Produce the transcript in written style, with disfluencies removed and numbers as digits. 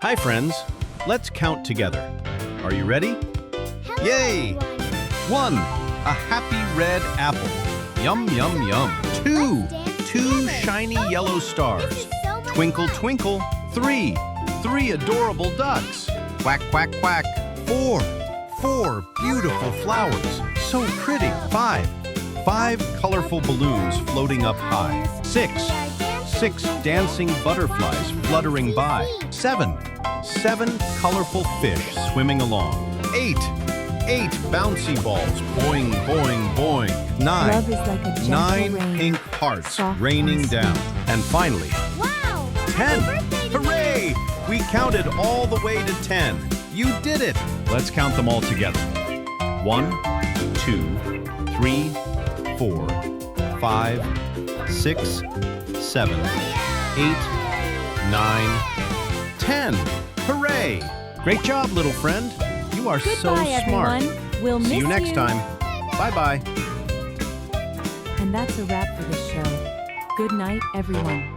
Hi friends, let's count together. Are you ready? Hello, Yay! everyone. 1, a happy red apple. Yum, yum, yum. 2, Let's dance 2 together. shiny Oh, yellow stars. This is so much Twinkle, fun. twinkle. 3, 3 adorable ducks. Quack, quack, quack. 4, 4 beautiful flowers. So pretty. 5, 5 colorful balloons floating up high. 6, We are dancing 6 dancing butterflies fluttering by. 7, 7 colorful fish swimming along. 8, 8 bouncy balls boing, boing, boing. 9, Love is like a gentle 9 rain, pink hearts soft raining and down. And finally, Wow! 10. Happy birthday to Hooray! We counted all the way to 10. You did it! Let's count them all together. 1, 2, 3, 4, 5, 6, 7, 8, 9, 10. Hooray! Great job, little friend. You are so Goodbye, smart. everyone. We'll See miss you next time. Bye-bye. And that's a wrap for this show. Good night, everyone.